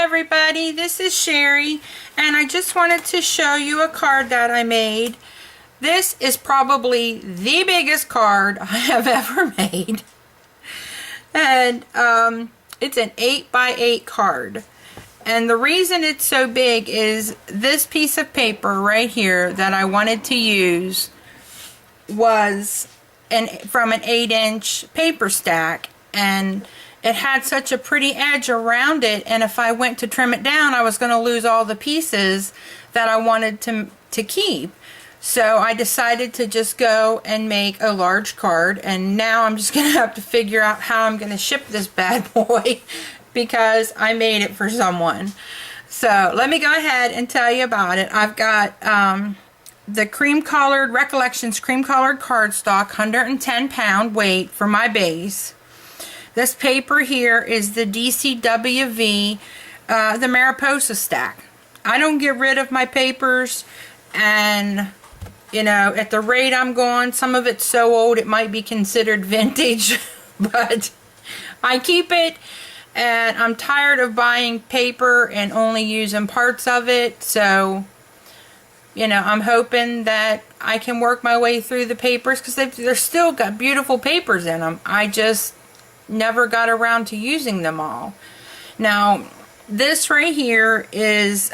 everybody, this is Sherry, and I just wanted to show you a card that I made. This is probably the biggest card I have ever made, and it's an 8x8 card. And the reason it's so big is this piece of paper right here that I wanted to use was from an 8-inch paper stack, and it had such a pretty edge around it, and if I went to trim it down, I was going to lose all the pieces that I wanted to keep. So I decided to just go and make a large card, and now I'm just going to have to figure out how I'm going to ship this bad boy because I made it for someone. So let me go ahead and tell you about it. I've got the cream-colored Recollections cream-colored cardstock, 110-pound weight for my base. This paper here is the DCWV, the Mariposa stack. I don't get rid of my papers, and you know, at the rate I'm going, some of it's so old it might be considered vintage, but I keep it, and I'm tired of buying paper and only using parts of it, so you know, I'm hoping that I can work my way through the papers because they're still got beautiful papers in them. I just never got around to using them all. Now, this right here is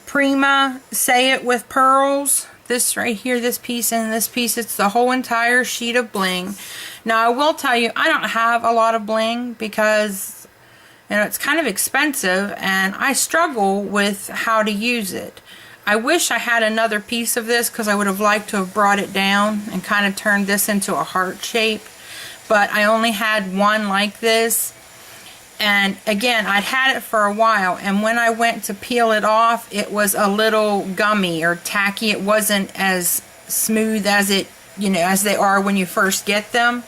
Prima Say It With Pearls. This right here, this piece and this piece, it's the whole entire sheet of bling. Now, I will tell you, I don't have a lot of bling because, you know, it's kind of expensive and I struggle with how to use it. I wish I had another piece of this because I would have liked to have brought it down and kind of turned this into a heart shape, but I only had one like this, and again, I'd had it for a while, and when I went to peel it off, it was a little gummy or tacky. It wasn't as smooth as it, you know, as they are when you first get them.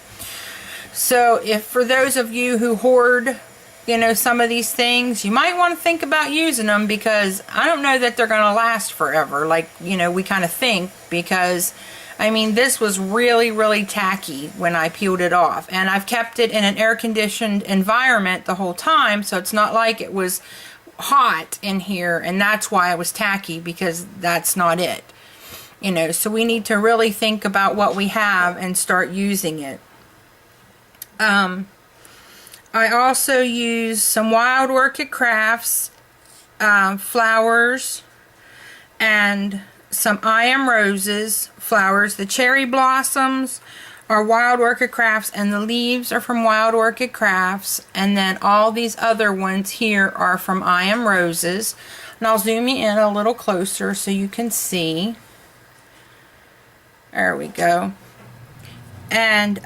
So if for those of you who hoard, you know, some of these things, you might want to think about using them, because I don't know that they're going to last forever like, you know, we kind of think, because I mean, this was really tacky when I peeled it off, and I've kept it in an air-conditioned environment the whole time, so it's not like it was hot in here and that's why it was tacky, because that's not it, you know. So we need to really think about what we have and start using it. I also use some Wild Orchid Crafts flowers and some I Am Roses flowers. The cherry blossoms are Wild Orchid Crafts, and the leaves are from Wild Orchid Crafts, and then all these other ones here are from I Am Roses. And I'll zoom you in a little closer so you can see. There we go. And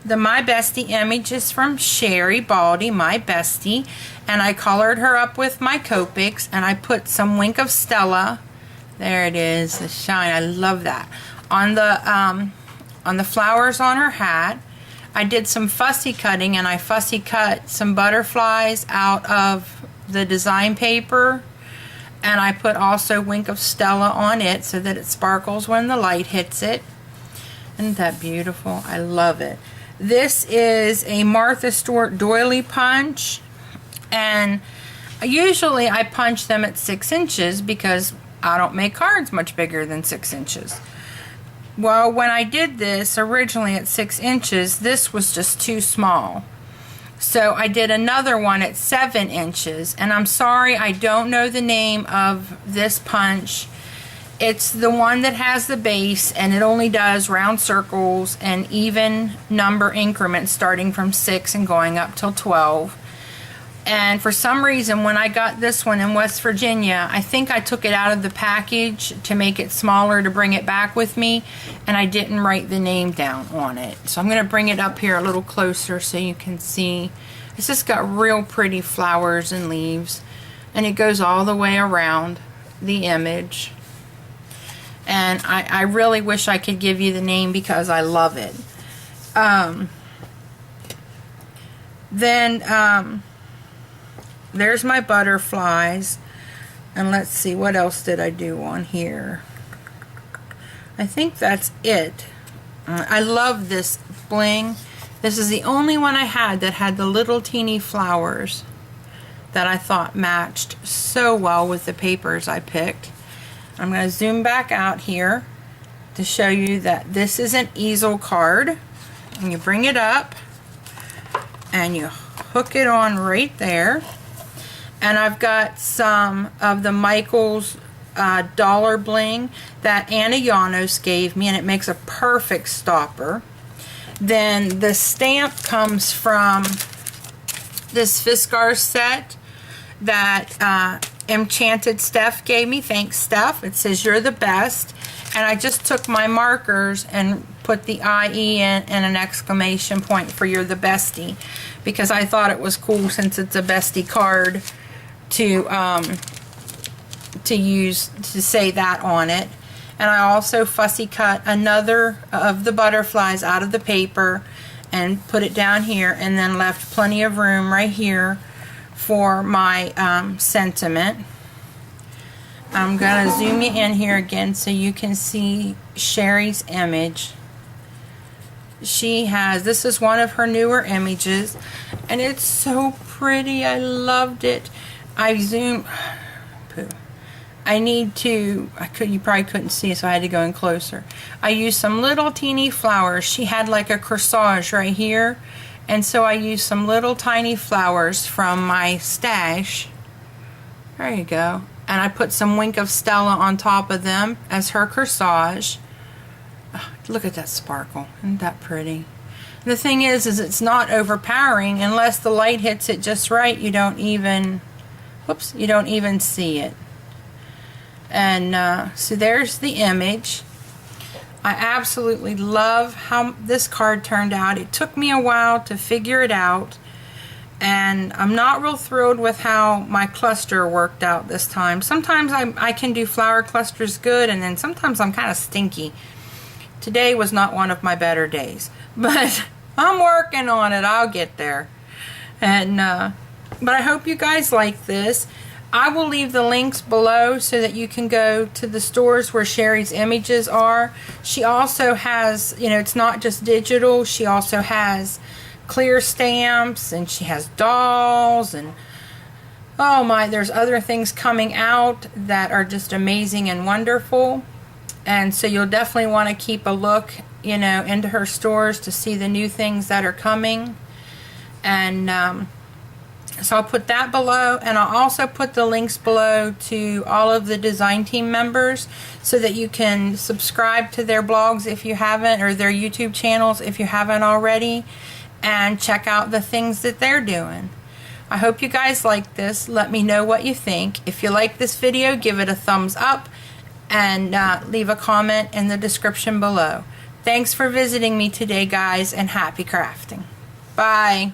the My Bestie image is from SherryWolfe, my bestie, and I colored her up with my Copics, and I put some Wink of Stella, there it is, the shine, I love that, on the flowers on her hat. I did some fussy cutting, and I fussy cut some butterflies out of the design paper, and I put also Wink of Stella on it so that it sparkles when the light hits it. Isn't that beautiful? I love it. This is a Martha Stewart doily punch, and usually I punch them at 6 inches because I don't make cards much bigger than 6 inches. Well, when I did this originally at 6 inches, this was just too small. So I did another one at 7 inches, and I'm sorry, I don't know the name of this punch. It's the one that has the base, and it only does round circles and even number increments starting from 6 and going up till 12. And for some reason, when I got this one in West Virginia, I think I took it out of the package to make it smaller to bring it back with me, and I didn't write the name down on it. So I'm going to bring it up here a little closer so you can see. It's just got real pretty flowers and leaves, and it goes all the way around the image. And I really wish I could give you the name because I love it. There's my butterflies. And let's see, what else did I do on here? I think that's it. I love this bling. This is the only one I had that had the little teeny flowers that I thought matched so well with the papers I picked. I'm going to zoom back out here to show you that this is an easel card. And you bring it up and you hook it on right there. And I've got some of the Michaels dollar bling that Anna Janos gave me, and it makes a perfect stopper. Then the stamp comes from this Fiskars set that Enchanted Steph gave me. Thanks, Steph. It says you're the best. And I just took my markers and put the IE in and an exclamation point for you're the bestie, because I thought it was cool, since it's a bestie card, to use to say that on it. And I also fussy cut another of the butterflies out of the paper and put it down here, and then left plenty of room right here for my sentiment. I'm gonna zoom you in here again so you can see Sherry's image. She has, this is one of her newer images, and it's so pretty. I loved it. I zoomed, I need to, you probably couldn't see, so I had to go in closer. I used some little teeny flowers. She had like a corsage right here, and so I used some little tiny flowers from my stash. There you go. And I put some Wink of Stella on top of them as her corsage. Oh, look at that sparkle. Isn't that pretty? The thing is it's not overpowering. Unless the light hits it just right, you don't even, whoops, you don't even see it. And so there's the image. I absolutely love how this card turned out. It took me a while to figure it out, and I'm not real thrilled with how my cluster worked out this time. Sometimes I can do flower clusters good, and then sometimes I'm kind of stinky. Today was not one of my better days, but I'm working on it. I'll get there. And but I hope you guys like this. I will leave the links below so that you can go to the stores where Sherry's images are. She also has, you know, it's not just digital. She also has clear stamps, and she has dolls, and oh my, there's other things coming out that are just amazing and wonderful. And so you'll definitely want to keep a look, you know, into her stores to see the new things that are coming. And so I'll put that below, and I'll also put the links below to all of the design team members so that you can subscribe to their blogs if you haven't, or their YouTube channels if you haven't already, and check out the things that they're doing. I hope you guys like this. Let me know what you think. If you like this video, give it a thumbs up, and leave a comment in the description below. Thanks for visiting me today, guys, and happy crafting. Bye.